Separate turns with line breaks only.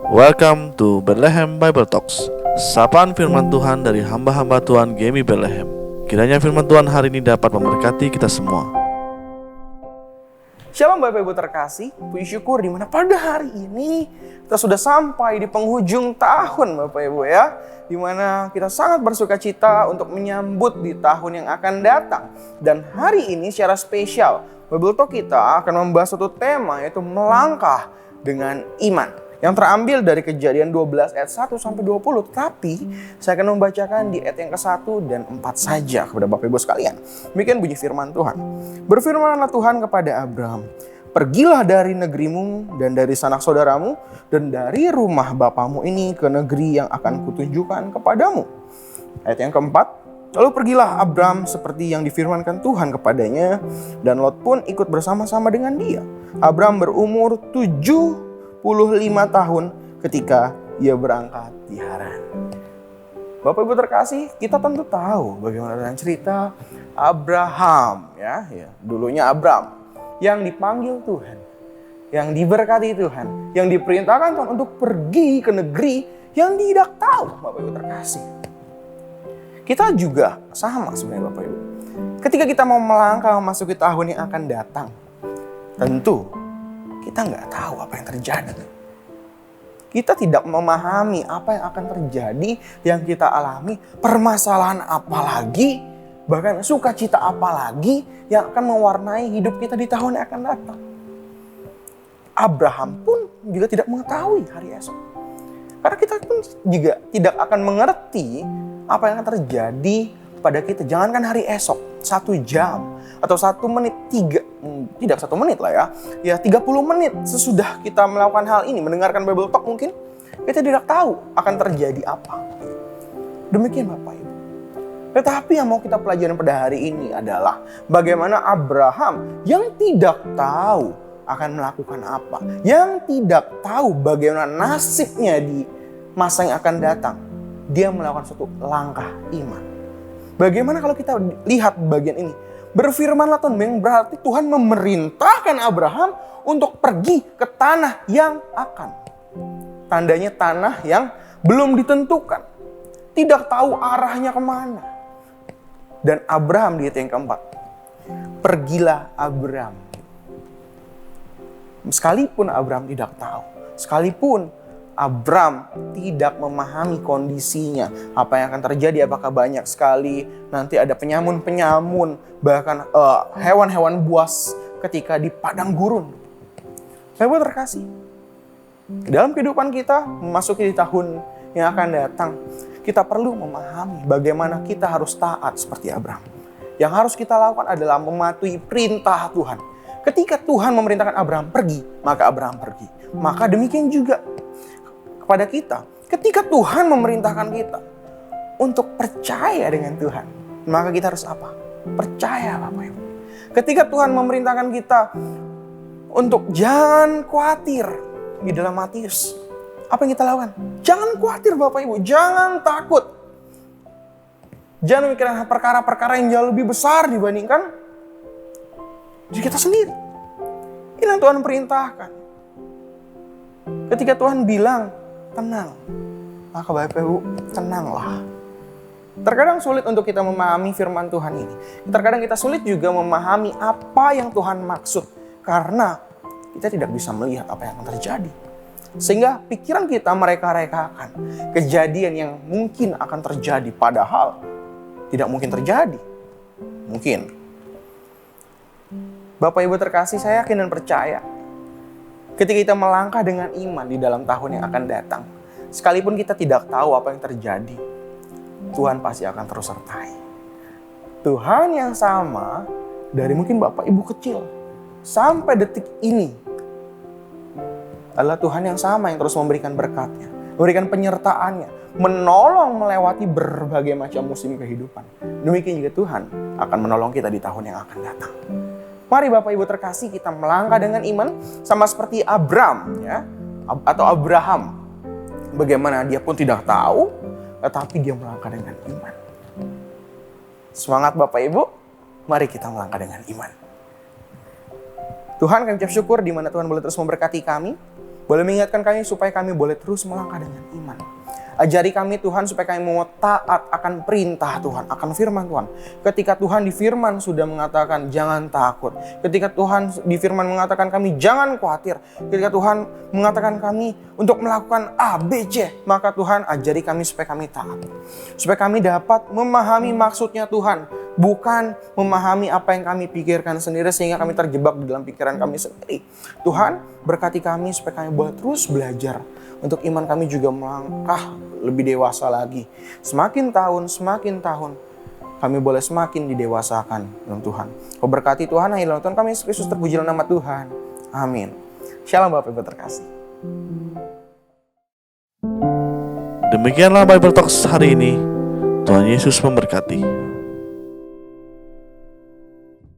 Welcome to Bethlehem Bible Talks. Sapaan firman Tuhan dari hamba-hamba Tuhan Gemi Bethlehem. Kiranya firman Tuhan hari ini dapat memberkati kita semua.
Shalom Bapak Ibu terkasih, puji syukur dimana pada hari ini kita sudah sampai di penghujung tahun Bapak Ibu ya. Dimana kita sangat bersuka cita untuk menyambut di tahun yang akan datang. Dan hari ini secara spesial, Bible Talk kita akan membahas satu tema, yaitu melangkah dengan iman. Yang terambil dari Kejadian 12 ayat 1 sampai 20. Tapi saya akan membacakan di ayat yang ke-1 dan 4 saja kepada Bapak Ibu sekalian. Demikian bunyi firman Tuhan. Berfirmanlah Tuhan kepada Abraham, "Pergilah dari negerimu dan dari sanak saudaramu dan dari rumah bapamu ini ke negeri yang akan kutunjukkan kepadamu." Ayat yang keempat. Lalu pergilah Abram seperti yang difirmankan Tuhan kepadanya, dan Lot pun ikut bersama-sama dengan dia. Abram berumur 75 tahun ketika ia berangkat di Haran. Bapak Ibu terkasih, kita tentu tahu bagaimana dengan cerita Abraham ya, dulunya Abram yang dipanggil Tuhan, yang diberkati Tuhan, yang diperintahkan Tuhan untuk pergi ke negeri yang tidak tahu. Bapak Ibu terkasih, kita juga sama sebenarnya Bapak Ibu. Ketika kita mau melangkah memasuki tahun yang akan datang, tentu kita nggak tahu apa yang terjadi. Kita tidak memahami apa yang akan terjadi, yang kita alami, permasalahan apa lagi, bahkan sukacita apa lagi yang akan mewarnai hidup kita di tahun yang akan datang. Abraham pun juga tidak mengetahui hari esok. Karena kita pun juga tidak akan mengerti apa yang akan terjadi pada kita. Jangankan hari esok, 1 jam atau 1 menit, tidak 1 menit lah ya 30 menit sesudah kita melakukan hal ini, mendengarkan Bible Talk mungkin, kita tidak tahu akan terjadi apa. Demikian Bapak Ibu. Tetapi yang mau kita pelajari pada hari ini adalah bagaimana Abraham yang tidak tahu akan melakukan apa, yang tidak tahu bagaimana nasibnya di masa yang akan datang, dia melakukan suatu langkah iman. Bagaimana kalau kita lihat bagian ini? Berfirmanlah Tuhan, yang berarti Tuhan memerintahkan Abraham untuk pergi ke tanah yang akan. Tandanya tanah yang belum ditentukan. Tidak tahu arahnya kemana. Dan Abraham di ayat yang keempat. Pergilah Abraham. Sekalipun Abraham tidak tahu. Sekalipun Abram tidak memahami kondisinya, apa yang akan terjadi, apakah banyak sekali nanti ada penyamun-penyamun, bahkan hewan-hewan buas ketika di padang gurun. Sahabat terkasih, dalam kehidupan kita memasuki di tahun yang akan datang, kita perlu memahami bagaimana kita harus taat seperti Abram. Yang harus kita lakukan adalah mematuhi perintah Tuhan. Ketika Tuhan memerintahkan Abram pergi, maka Abram pergi. Maka demikian juga pada kita, ketika Tuhan memerintahkan kita untuk percaya dengan Tuhan, maka kita harus apa? Percaya Bapak Ibu. Ketika Tuhan memerintahkan kita untuk jangan khawatir di dalam Matius, apa yang kita lakukan? Jangan khawatir Bapak Ibu, jangan takut. Jangan memikirkan perkara-perkara yang jauh lebih besar dibandingkan diri kita sendiri. Ini yang Tuhan perintahkan. Ketika Tuhan bilang, tenang, maka Bapak Ibu tenanglah. Terkadang sulit untuk kita memahami firman Tuhan ini. Terkadang kita sulit juga memahami apa yang Tuhan maksud. Karena kita tidak bisa melihat apa yang akan terjadi. Sehingga pikiran kita mereka-rekakan kejadian yang mungkin akan terjadi. Padahal tidak mungkin terjadi. Mungkin. Bapak Ibu terkasih, saya yakin dan percaya, ketika kita melangkah dengan iman di dalam tahun yang akan datang, sekalipun kita tidak tahu apa yang terjadi, Tuhan pasti akan terus sertai. Tuhan yang sama dari mungkin Bapak Ibu kecil sampai detik ini adalah Tuhan yang sama yang terus memberikan berkat-Nya, memberikan penyertaan-Nya, menolong melewati berbagai macam musim kehidupan. Demikian juga Tuhan akan menolong kita di tahun yang akan datang. Mari Bapak Ibu terkasih, kita melangkah dengan iman sama seperti Abram ya, atau Abraham. Bagaimana dia pun tidak tahu, tetapi dia melangkah dengan iman. Semangat Bapak Ibu, mari kita melangkah dengan iman. Tuhan, kami ucap syukur di mana Tuhan boleh terus memberkati kami. Boleh mengingatkan kami supaya kami boleh terus melangkah dengan iman. Ajari kami Tuhan supaya kami mau taat akan perintah Tuhan, akan firman Tuhan. Ketika Tuhan di firman sudah mengatakan jangan takut. Ketika Tuhan di firman mengatakan kami jangan khawatir. Ketika Tuhan mengatakan kami untuk melakukan A, B, C. Maka Tuhan ajari kami supaya kami taat. Supaya kami dapat memahami maksudnya Tuhan. Bukan memahami apa yang kami pikirkan sendiri sehingga kami terjebak di dalam pikiran kami sendiri. Tuhan berkati kami supaya kami boleh terus belajar. Untuk iman kami juga melangkah lebih dewasa lagi. Semakin tahun kami boleh semakin didewasakan dalam Tuhan. Kau berkati Tuhan, dalam Tuhan kami Yesus Kristus, terpujilah nama Tuhan. Amin. Shalom Bapak Ibu terkasih.
Demikianlah Bible Talks hari ini. Tuhan Yesus memberkati.